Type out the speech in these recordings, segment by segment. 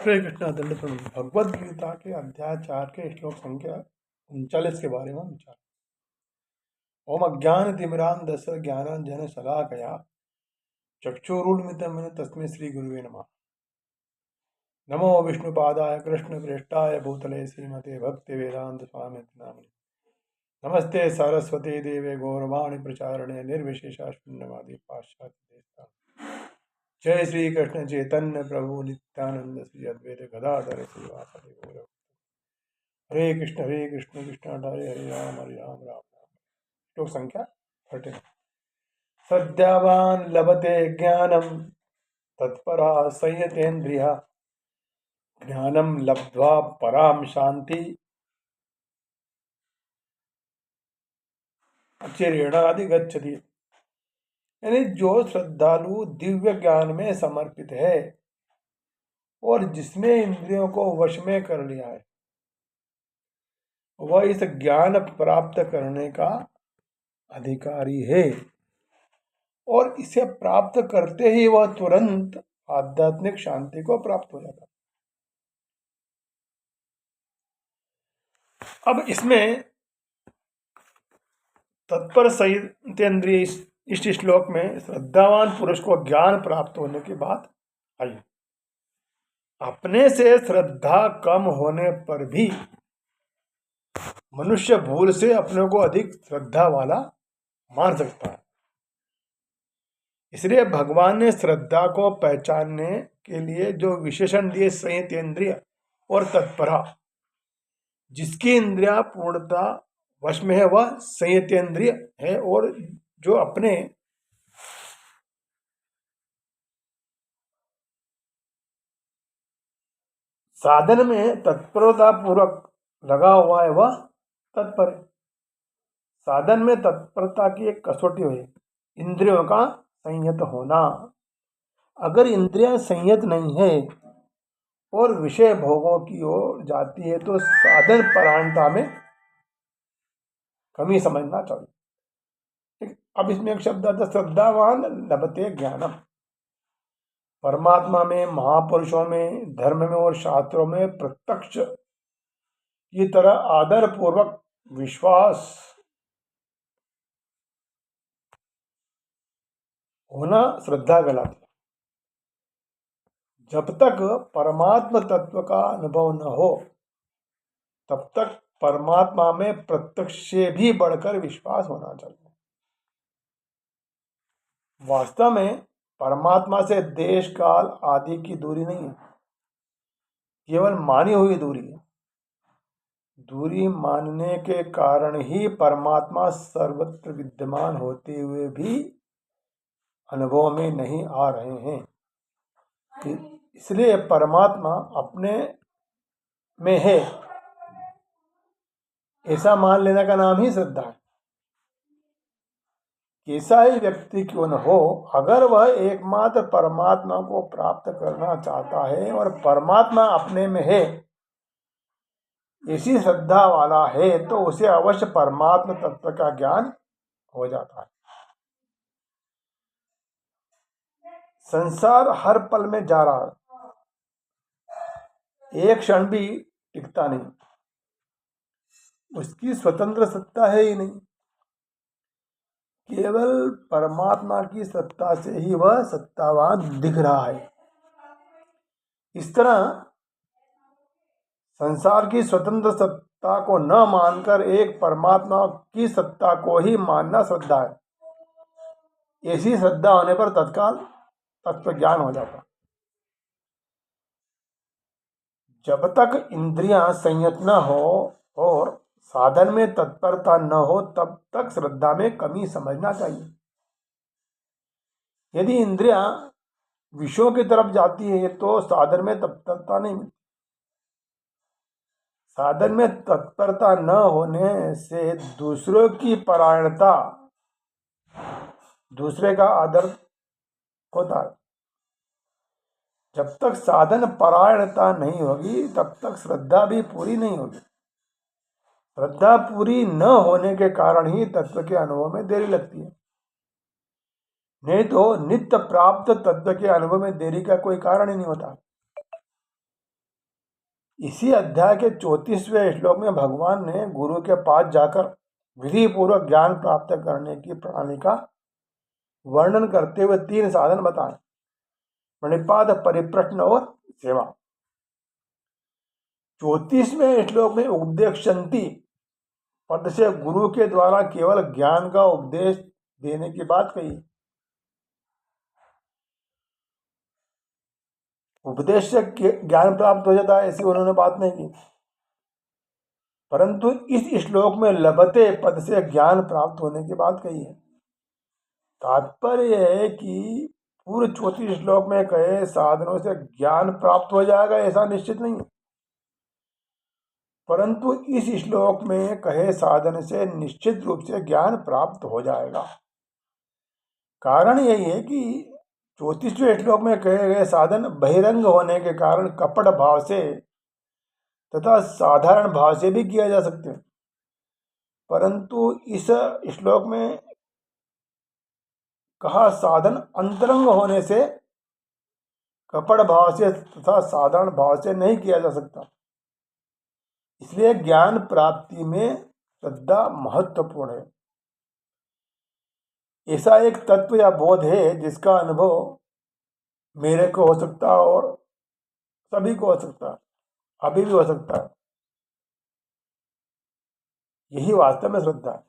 हरे कृष्णा दंड भगवद गीता के अध्याय 4 के श्लोक संख्या 39 के बारे में विचार। ओम अज्ञान तिमिरांधस ज्ञानांजन शलाकया चक्षुरुन्मिलितं तस्मै श्री गुरुवे नमः। नमो विष्णुपादाय कृष्ण प्रेष्ठाय भूतले श्रीमते भक्ति वेदांत स्वामी नामिने नमस्ते सरस्वती देवे गौरवाणी प्रचारणे निर्विशेषा शून्यवादी पाश्चात्य देशता। जय श्री कृष्ण चैतन्य प्रभु नित्यानंद श्री अद्वैत गदाधर श्रीवासादि गौर। हरे कृष्ण कृष्ण हरे हरे राम राम राम। श्लोक संख्या 13। सद्यावान लभते ज्ञानम तत्परा संयतेन्द्रिया ज्ञानम लब्ध्वा पराम शांति अचिरेणाधिगच्छति। यानी जो श्रद्धालु दिव्य ज्ञान में समर्पित है और जिसने इंद्रियों को वश में कर लिया है, वह इस ज्ञान प्राप्त करने का अधिकारी है और इसे प्राप्त करते ही वह तुरंत आध्यात्मिक शांति को प्राप्त हो जाता है। अब इसमें तत्पर संयतेन्द्रिय इस श्लोक में श्रद्धावान पुरुष को ज्ञान प्राप्त होने की बात आई। अपने से श्रद्धा कम होने पर भी मनुष्य भूल से अपने को अधिक श्रद्धा वाला मान सकता है। इसलिए भगवान ने श्रद्धा को पहचानने के लिए जो विशेषण दिए संयतेन्द्रिय और तत्परा, जिसकी इंद्रिया पूर्णता वश में है वह संयतेन्द्रिय है, और जो अपने साधन में तत्परता पूर्वक लगा हुआ है वह तत्पर है। साधन में तत्परता की एक कसौटी है इंद्रियों का संयत होना। अगर इंद्रियां संयत नहीं है और विषय भोगों की ओर जाती है तो साधन परायणता में कमी समझना चाहिए। अब इसमें एक शब्द आता है श्रद्धावान लभते ज्ञानम। परमात्मा में, महापुरुषों में, धर्म में और शास्त्रों में प्रत्यक्ष की तरह आदर पूर्वक विश्वास होना श्रद्धा कहलाती है। जब तक परमात्मा तत्व का अनुभव न हो तब तक परमात्मा में प्रत्यक्ष से भी बढ़कर विश्वास होना चाहिए। वास्तव में परमात्मा से देश काल आदि की दूरी नहीं है, केवल मानी हुई दूरी है। दूरी मानने के कारण ही परमात्मा सर्वत्र विद्यमान होते हुए भी अनुभव में नहीं आ रहे हैं। इसलिए परमात्मा अपने में है ऐसा मान लेने का नाम ही श्रद्धा है। कैसा ही व्यक्ति क्यों न हो, अगर वह एकमात्र परमात्मा को प्राप्त करना चाहता है और परमात्मा अपने में है ऐसी श्रद्धा वाला है तो उसे अवश्य परमात्मा तत्व का ज्ञान हो जाता है। संसार हर पल में जा रहा है, एक क्षण भी टिकता नहीं, उसकी स्वतंत्र सत्ता है ही नहीं। केवल परमात्मा की सत्ता से ही वह सत्तावान दिख रहा है। इस तरह संसार की स्वतंत्र सत्ता को न मानकर एक परमात्मा की सत्ता को ही मानना श्रद्धा है। ऐसी श्रद्धा होने पर तत्काल तत्व ज्ञान हो जाता। जब तक इंद्रियां संयत न हो और साधन में तत्परता न हो तब तक श्रद्धा में कमी समझना चाहिए। यदि इंद्रियां विषयों की तरफ जाती है तो साधन में तत्परता नहीं मिलती। साधन में तत्परता न होने से दूसरों की परायणता, दूसरे का आदर होता है। जब तक साधन परायणता नहीं होगी तब तक श्रद्धा भी पूरी नहीं होगी। श्रद्धा पूरी न होने के कारण ही तत्व के अनुभव में देरी लगती है। नहीं तो नित्य प्राप्त तत्व के अनुभव में देरी का कोई कारण ही नहीं होता। इसी अध्याय के 34वें श्लोक में भगवान ने गुरु के पास जाकर विधि पूर्वक ज्ञान प्राप्त करने की प्रणाली का वर्णन करते हुए 3 साधन बताए: प्रणिपात, परिप्रश्न और सेवा। 34वें श्लोक में उपदेशंति पद से गुरु के द्वारा केवल ज्ञान का उपदेश देने की बात कही। उपदेश से ज्ञान प्राप्त हो जाता है ऐसी उन्होंने बात नहीं की, परंतु इस श्लोक में लभते पद से ज्ञान प्राप्त होने की बात कही है। तात्पर्य है कि पूर्व 34 श्लोक में कहे साधनों से ज्ञान प्राप्त हो जाएगा ऐसा निश्चित नहीं है, परंतु इस श्लोक में कहे साधन से निश्चित रूप से ज्ञान प्राप्त हो जाएगा। कारण यही है कि 34वें श्लोक में कहे गए साधन बहिरंग होने के कारण कपट भाव से तथा साधारण भाव से भी किया जा सकते हैं, परंतु इस श्लोक में कहा साधन अंतरंग होने से कपट भाव से तथा साधारण भाव से नहीं किया जा सकता। इसलिए ज्ञान प्राप्ति में श्रद्धा महत्वपूर्ण है। ऐसा एक तत्व या बोध है जिसका अनुभव मेरे को हो सकता है और सभी को हो सकता है, अभी भी हो सकता है। यही वास्तव में श्रद्धा है।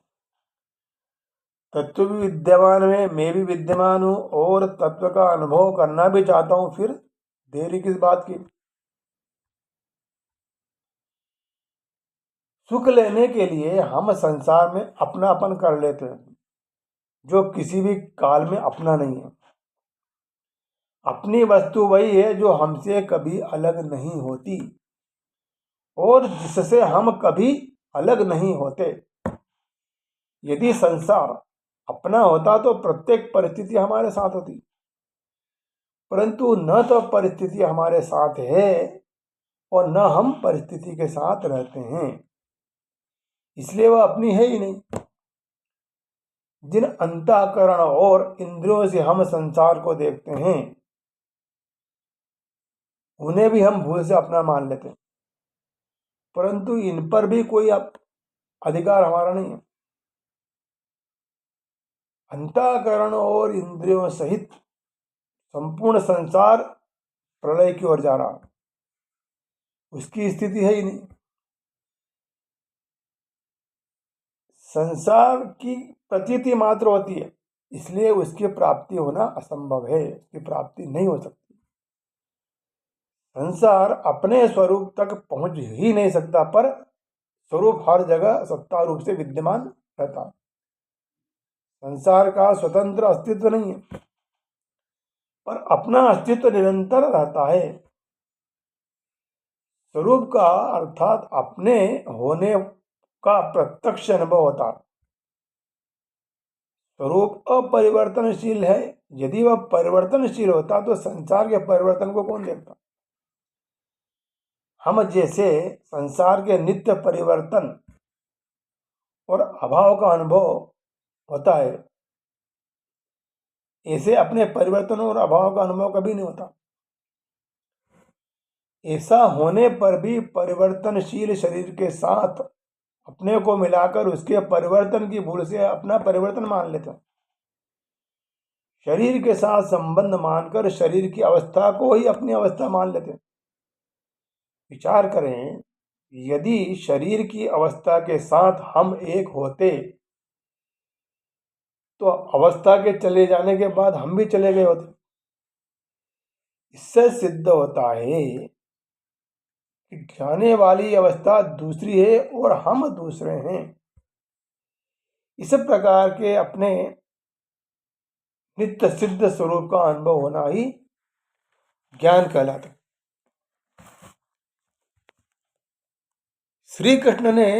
तत्व भी विद्यमान है, मैं भी विद्यमान हूं और तत्व का अनुभव करना भी चाहता हूं, फिर देरी किस बात की। सुख लेने के लिए हम संसार में अपनापन कर लेते हैं जो किसी भी काल में अपना नहीं है। अपनी वस्तु वही है जो हमसे कभी अलग नहीं होती और जिससे हम कभी अलग नहीं होते। यदि संसार अपना होता तो प्रत्येक परिस्थिति हमारे साथ होती, परंतु न तो परिस्थिति हमारे साथ है और न हम परिस्थिति के साथ रहते हैं, इसलिए वह अपनी है ही नहीं। जिन अंतःकरण और इंद्रियों से हम संसार को देखते हैं उन्हें भी हम भूल से अपना मान लेते हैं, परंतु इन पर भी कोई अधिकार हमारा नहीं है। अंतःकरण और इंद्रियों सहित संपूर्ण संसार प्रलय की ओर जा रहा, उसकी स्थिति है ही नहीं। संसार की प्रतीति मात्र होती है, इसलिए उसकी प्राप्ति होना असंभव है, उसकी प्राप्ति नहीं हो सकती। संसार अपने स्वरूप तक पहुंच ही नहीं सकता, पर स्वरूप हर जगह सत्ता रूप से विद्यमान रहता है। संसार का स्वतंत्र अस्तित्व नहीं है, पर अपना अस्तित्व निरंतर रहता है। स्वरूप का अर्थात अपने होने का प्रत्यक्ष अनुभव होता है। स्वरूप अपरिवर्तनशील है, यदि वह परिवर्तनशील होता तो संसार के परिवर्तन को कौन देखता। हम जैसे संसार के नित्य परिवर्तन और अभाव का अनुभव होता है, ऐसे अपने परिवर्तन और अभाव का अनुभव कभी नहीं होता। ऐसा होने पर भी परिवर्तनशील शरीर के साथ अपने को मिलाकर उसके परिवर्तन की भूल से अपना परिवर्तन मान लेते हैं। शरीर के साथ संबंध मानकर शरीर की अवस्था को ही अपनी अवस्था मान लेते हैं। विचार करें, यदि शरीर की अवस्था के साथ हम एक होते तो अवस्था के चले जाने के बाद हम भी चले गए होते। इससे सिद्ध होता है कि जाने वाली अवस्था दूसरी है और हम दूसरे हैं। इस प्रकार के अपने नित्य सिद्ध स्वरूप का अनुभव होना ही ज्ञान कहलाता है। श्री कृष्ण ने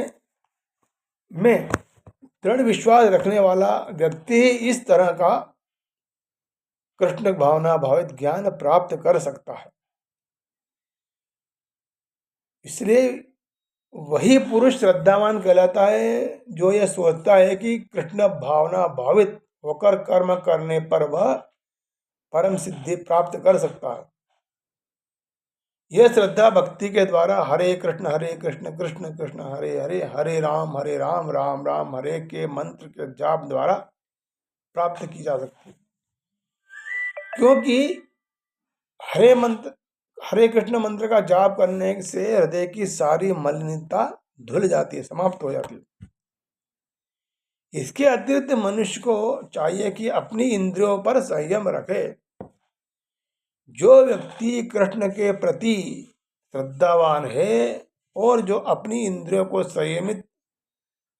में दृढ़ विश्वास रखने वाला व्यक्ति ही इस तरह का कृष्ण भावना भावित ज्ञान प्राप्त कर सकता है। इसलिए वही पुरुष श्रद्धावान कहलाता है जो यह सोचता है कि कृष्ण भावना भावित होकर कर्म करने पर वह परम सिद्धि प्राप्त कर सकता है। यह श्रद्धा भक्ति के द्वारा हरे कृष्ण कृष्ण कृष्ण हरे हरे, हरे राम राम राम हरे के मंत्र के जाप द्वारा प्राप्त की जा सकती है। क्योंकि हरे कृष्ण मंत्र का जाप करने से हृदय की सारी मलिनता धुल जाती है, समाप्त हो जाती है। इसके अतिरिक्त मनुष्य को चाहिए कि अपनी इंद्रियों पर संयम रखे। जो व्यक्ति कृष्ण के प्रति श्रद्धावान है और जो अपनी इंद्रियों को संयमित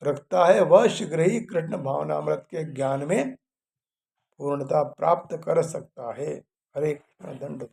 रखता है, वह शीघ्र ही कृष्ण भावनामृत के ज्ञान में पूर्णता प्राप्त कर सकता है। हरे कृष्ण। दंड।